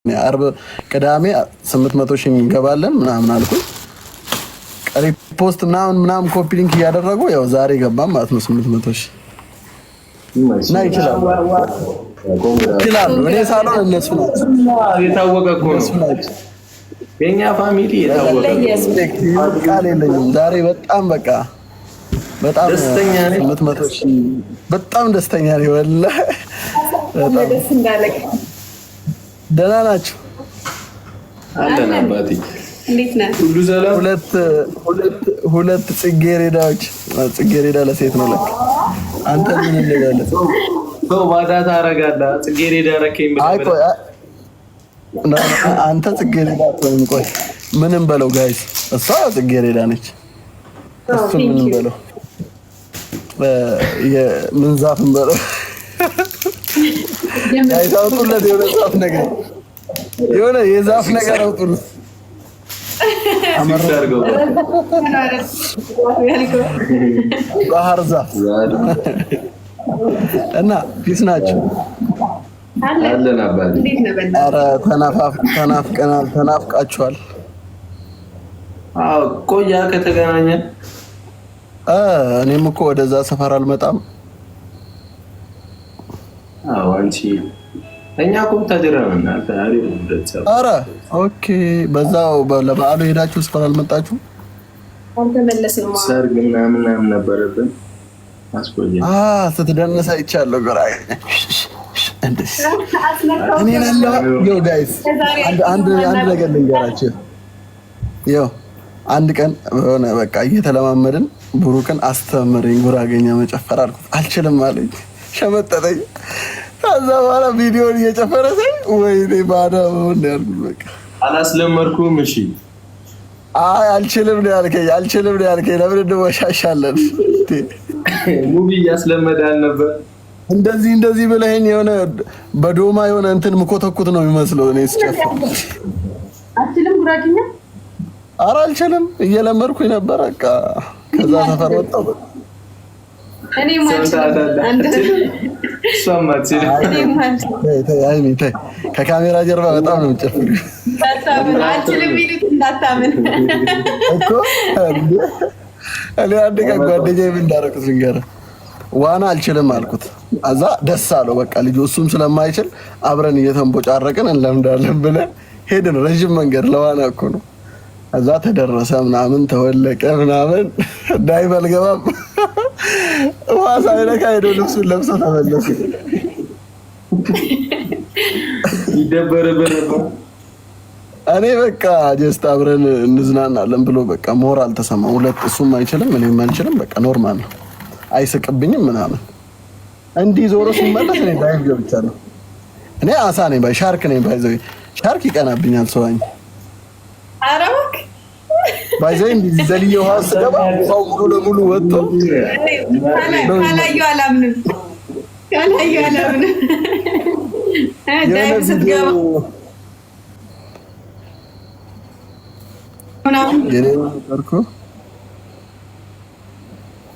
አርብ ቅዳሜ 800 ሺህ እንገባለን ምናምን አልኩኝ። ሪፖስት ምናምን ኮፒ ሊንክ እያደረጉ ያው ዛሬ ገባም ማለት ነው 800 ሺህ እና ይችላሉ። እኔ ሳልሆን እነሱ ናቸው። የታወቀ እኮ ነው የኛ ፋሚሊ የታወቀ ቃል የለኝም። ዛሬ በጣም በጣም ደስተኛ ነኝ። 800 ሺህ በጣም ደስተኛ ነኝ ወላሂ። ደህና ናቸው አለን አባቴ። እንዴት ነህ? ሁሉ ሰላም። ሁለት ጽጌረዳዎች። ጽጌረዳ ለሴት ነው ለካ። አንተ ምን እንደሌለ ሰው ባዳ ታረጋለህ። ጽጌረዳ ረከኝ ብለህ አንተ ጽጌረዳ አትሆንም። ቆይ ምንም በለው ጋይስ፣ እሷ ጽጌረዳ ነች። እሱ ምንም በለው የምን ዛፍም በለው አይታውቁለት የሆነ የዛፍ ነገር አውጡለት። ባህር ዛፍ እና ፒስ ናቸው። አለን አባቴ። ኧረ ተናፍቀናል፣ ተናፍቃችኋል። አዎ ቆያ ከተገናኘን እኔም እኮ ወደዛ ሰፈር አልመጣም። አዎ አንቺ እኛ እኮ ተጀራና ታሪ ወደዛ። ኧረ ኦኬ፣ በዛው ለበዓሉ ሄዳችሁ እስካሁን አልመጣችሁ? አልተመለስንም። ሰርግ ምናምን ነበረብን አስቆየን። ስትደንስ አይቻለሁ። ግራ እኔ ዮ ጋይስ አንድ ነገር ልንገራችሁ። ዮ አንድ ቀን ሆነ በቃ እየተለማመድን ብሩክን አስተምረኝ ጉራጌኛ መጨፈር አልኩት። አልችልም አለኝ፣ ሸመጠጠኝ። ከዛ በኋላ ቪዲዮን እየጨፈረ ሳይ ወይኔ ባዳ ምን ያልኩት በቃ አላስለመድኩም። እሺ አልችልም ነው ያልከኝ። ለምን እንደወሻሻለን ሙቪ እያስለመዳል ነበር። እንደዚህ ብለኸኝ የሆነ በዶማ የሆነ እንትን ምኮተኩት ነው የሚመስለው። እኔ ስጨፍር አልችልም ጉራጌኛ። ኧረ አልችልም፣ እየለመድኩኝ ነበር። በቃ ከዛ ሰፈር ወጣሁ። እኔ ማለት ከካሜራ ጀርባ በጣም ነው የምጨፍር እኮ። እኔ አንድ ቀን ጓደኛዬ ምን እንዳደረኩት ልንገርህ። ዋና አልችልም አልኩት። እዛ ደስ አለው በቃ ልጁ። እሱም ስለማይችል አብረን እየተንቦጫረቅን እንለምዳለን ብለን ሄድን። ረዥም መንገድ ለዋና እኮ ነው። እዛ ተደረሰ ምናምን ተወለቀ ምናምን ዳይቭ አልገባም። ውሃ ሳይነካ ሄዶ ልብሱን ለብሶ ተመለሰ። ይደበረበረ እኔ በቃ ጀስት አብረን እንዝናናለን ብሎ በቃ ሞራል ተሰማው። ሁለት እሱም አይችልም እኔም አልችልም። በቃ ኖርማል ነው፣ አይስቅብኝም ምናምን። እንዲህ ዞሮ ሲመለስ እኔ ዳይቭ ገብቻለሁ። እኔ አሳ ነኝ ባይ ሻርክ ነኝ ባይዘው። ሻርክ ይቀናብኛል ሰውኝ አራክ ባይዘው እንዲህ ዘልዬ ውሃ ስገባ ሰው ሙሉ ለሙሉ ወጥቶ ካላዩ አላምንም። ዳይቭ ስትገባ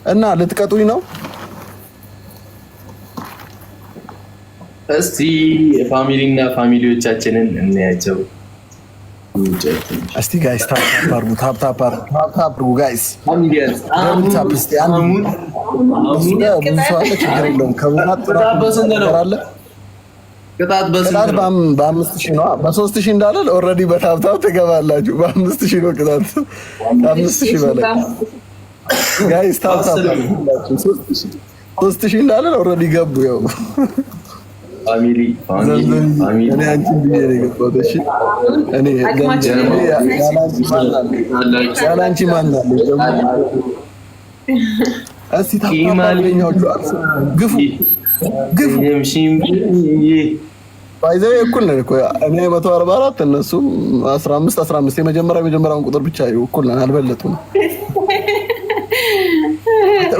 እና ልትቀጡኝ ነው? እስቲ ፋሚሊና ፋሚሊዎቻችንን እናያቸው። እስቲ ጋይስ ታፕ አድርጉ ጋይስ። ቅጣት በ5000 ነው። በ3000 እንዳለ ኦልሬዲ በታፕታፕ ትገባላችሁ። በ5000 ነው ቅጣት። 5000 በላይ ጋይስ ታፕታፕ 3000 እንዳለ ኦልሬዲ ገቡ። ያው ፋሚሊ እኔ አንቺን ብዬ ነው የገባሁት። እሺ እኔ ያላንቺ ማን አለ? እስቲ ታማኛዎቹ ግፉ ባይዘው እኩል ነን እኮ። እኔ 144 እነሱ 15 የመጀመሪያውን ቁጥር ብቻ እኩል ነን፣ አልበለጡም።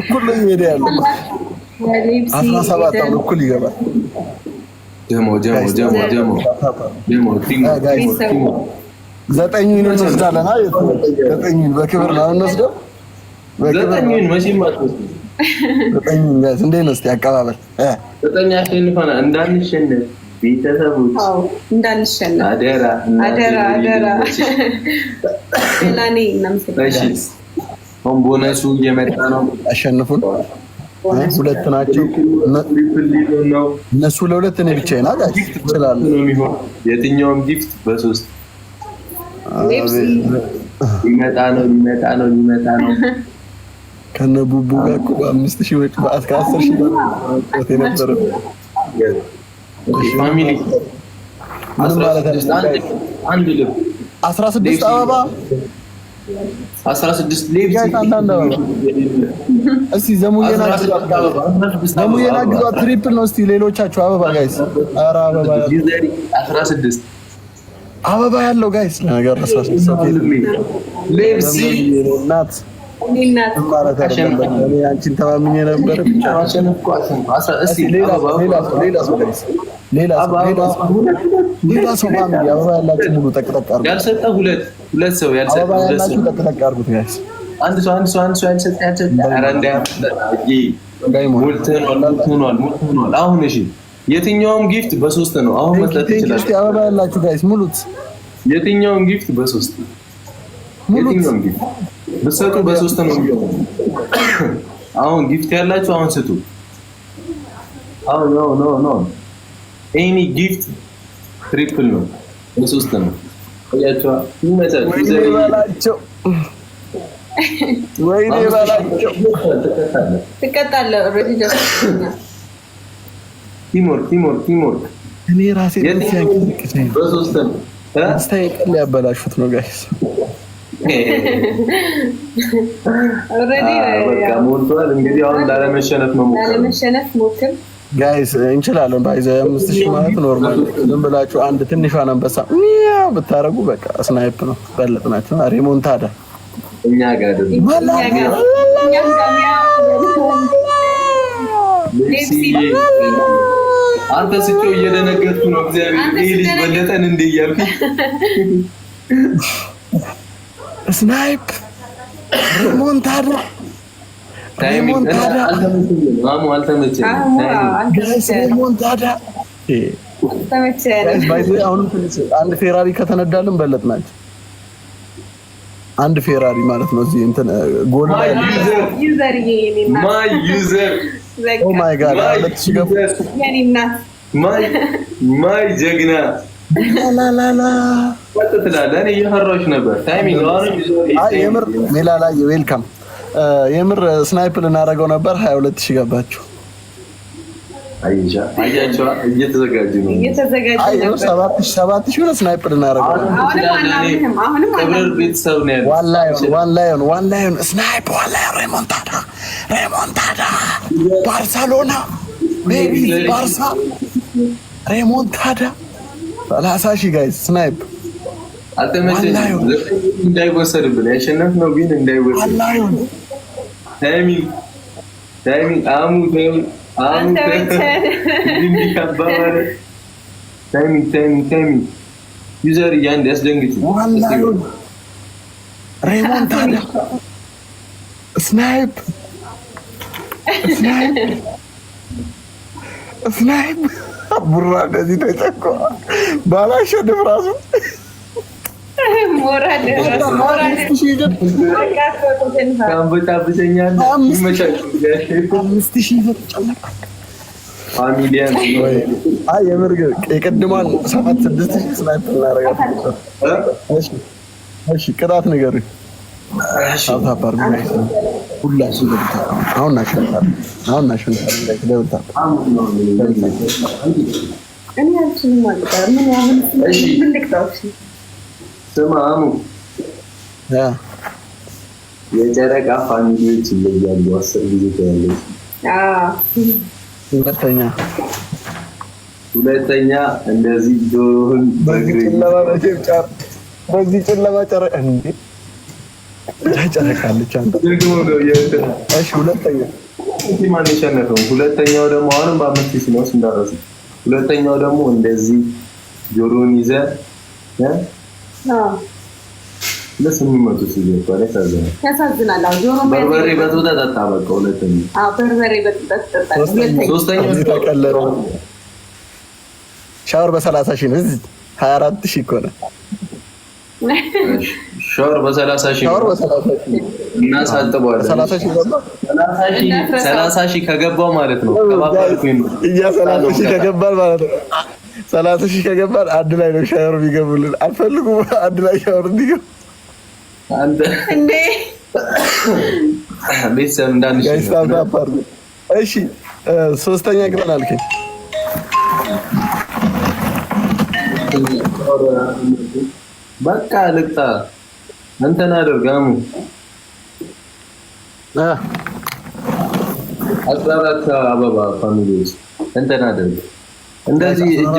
እኩል ነው እየሄደ ያለው 17 አሁን እኩል ይገባል። ጀሞ ዘጠኙን እንወስዳለን። ዘጠኙን በክብር ነው እንወስደው። ዘጠኙን መቼም አትወስዱ። ዘጠኙን ጋይስ እንዴት ነው እስቲ አቀባበል? ዘጠኝ አሸንፈናል እንዳንሸነፍ ቤተሰቦች እንዳንሸነፍ አደራ አደራ። ለኔ አሁን ቦነሱ እየመጣ ነው። አሸንፉን። ሁለት ናቸው እነሱ ለሁለት እኔ ብቻዬን አጋጭ ይችላል። የትኛውም ጊፍት በ3 ሊመጣ ነው። ከነ ቡቡ ጋር እኮ 5000 ወጭ ከ10,000 ወጥ ነበር። ፋሚሊ ምን ማለት ነው? አንድ ልብ 16 አበባ 16 ሌብስ እስቲ ዘሙዬን አግዟት። ትሪፕል ነው። እስቲ ሌሎቻችሁ አበባ ጋይስ፣ ኧረ አበባ 16 አበባ ያለው ጋይስ ነገር 16 ሌብስ እናት ማለት አይደለም። እኔ አንቺን ተማምኜ ነበር። ብቻ ሌላ ሰው ማን አበባ ያላችሁ ሙሉ ጠቅጠቅ አድርጉ። ያልሰጠ ሁለት ሰው ያልሰጠ ጠቅጠቅ አድርጉት ጋይስ። አንድ ሰው ያልሰጠ ኧረ ሞልተናል። አሁን እሺ የትኛውም ጊፍት በ3 ነው። አሁን መስጠት ይችላል። አበባ ያላችሁ ጋይስ ሙሉት። የትኛውም ጊፍት በ3 የትኛውም ጊፍት ብትሰጡ በ3 ነው የሚሆነው። አሁን ጊፍት ያላችሁ አሁን ስጡ። አሁን ኖ ኤኒ ጊፍት ትሪፕል ነው በ3 ነው። ወይኔ ባላቸው ትቀጣለህ። ኦልሬዲ ቲምወርክ እኔ ራሴ በ3 ነው። ስታይል ያበላሹት ነው ጋይስ። ኦልሬዲ በቃ ሞልቷል። እንግዲህ አሁን ላለመሸነፍ ሞክር ጋይስ። እንችላለን። ባይዘ 5000 ማለት ኖርማል። ዝም ብላችሁ አንድ ትንሿን አንበሳ ብታረጉ በቃ ስናይፕ ነው። በለጥናችሁ። ሪሞንታዳ እኛ ጋር አንተ ስትጮህ እየደነገጥኩ ነው። እግዚአብሔር ይሄ ልጅ በለጠን እንደ እያልኩ ስናይፕ ሪሞንታዳ አንድ ፌራሪ ከተነዳልን በለጥናቸው። አንድ ፌራሪ ማለት ነው። እዚህ እንትን ጎል ማይ ዩዘር ኦ ማይ ጋድ አለች ገብ ማይ ጀግና ላላላ ወጥተላለ። እኔ እየፈራሁሽ ነበር። ታይሚንግ የምር ሜላ ላይ ዌልካም። የምር ስናይፕ ልናደርገው ነበር። 22000 ገባችሁ። አያቸው እየተዘጋጁ ነው። አይ 7000 ነው። ስናይፕ ልናደርገው ክብር ቤተሰብ ነው ያለው። ዋን ላዮን ስናይፕ ሬሞንታዳ ባርሴሎና ቤቢ ባርሳ ሬሞንታዳ 30,000 ጋይስ ስናይፕ አልተመቸኝም። እንዳይወሰድብን ያሸነፍነው ግን እንዳይወሰድ። ታይሚንግ አሙ ዩዘር እያንድ ያስደንግጥ። ሬሞንታዳ ስናይፕ ቡራ እንደዚህ ተጨቆ ባላሸንፍ ራሱ የምር የቅድሟን 7-6 ስናይፕ እናደርጋለን። እሺ ቅጣት ንገሩኝ። ሁላችሁ አሁን እናሸንፋለን። ስማ አሙ የጨረቃ ፋሚሊዎች ይለያሉ። 10 ጊዜ ታያለሽ። ሁለተኛ እንደዚህ ዶሮህን በዚህ ጨለማ ጨረ እንዴ ጨረቃለች። አንተ ደግሞ ነው የእንትና እሺ ሁለተኛ ማን የሸነፈው? ሁለተኛው ደግሞ አሁንም በ5000 ነው እንዳረሱ። ሁለተኛው ደግሞ እንደዚህ ጆሮን ይዘህ ለስምመቱ ሲገባ ያሳዝናል። አዎ ጆሮ በርበሬ በጥብጣ ጠጣ። በቃ ሁለተኛ በርበሬ በጥብጣ ጠጣ። ሶስተኛው ተቀለረ። ሻወር በ30 ሺህ ነው። እዚህ 24 ሺህ እኮ ነው። ሻወር በ30 ሺህ ሻወር በ30 ሺህ እናሳጥበዋለን። 30 ሺህ ገባ። 30 ሺህ ከገባው ማለት ነው። ከባባልኩኝ እኛ 30 ሺህ ከገባን ማለት ነው። 30 ሺህ ከገባን አንድ ላይ ነው ሻወር የሚገቡልን። አልፈልጉም አንድ ላይ ሻወር እንዲገቡ አንተ እንዴ ቤተሰብ እንዳንሽ እሺ፣ ሶስተኛ ግን አልከኝ። በቃ ልቅጣ እንትን አድርጋሙ 14 አበባ ፋሚሊዎች እንትን አድርግ እንደዚህ እጅ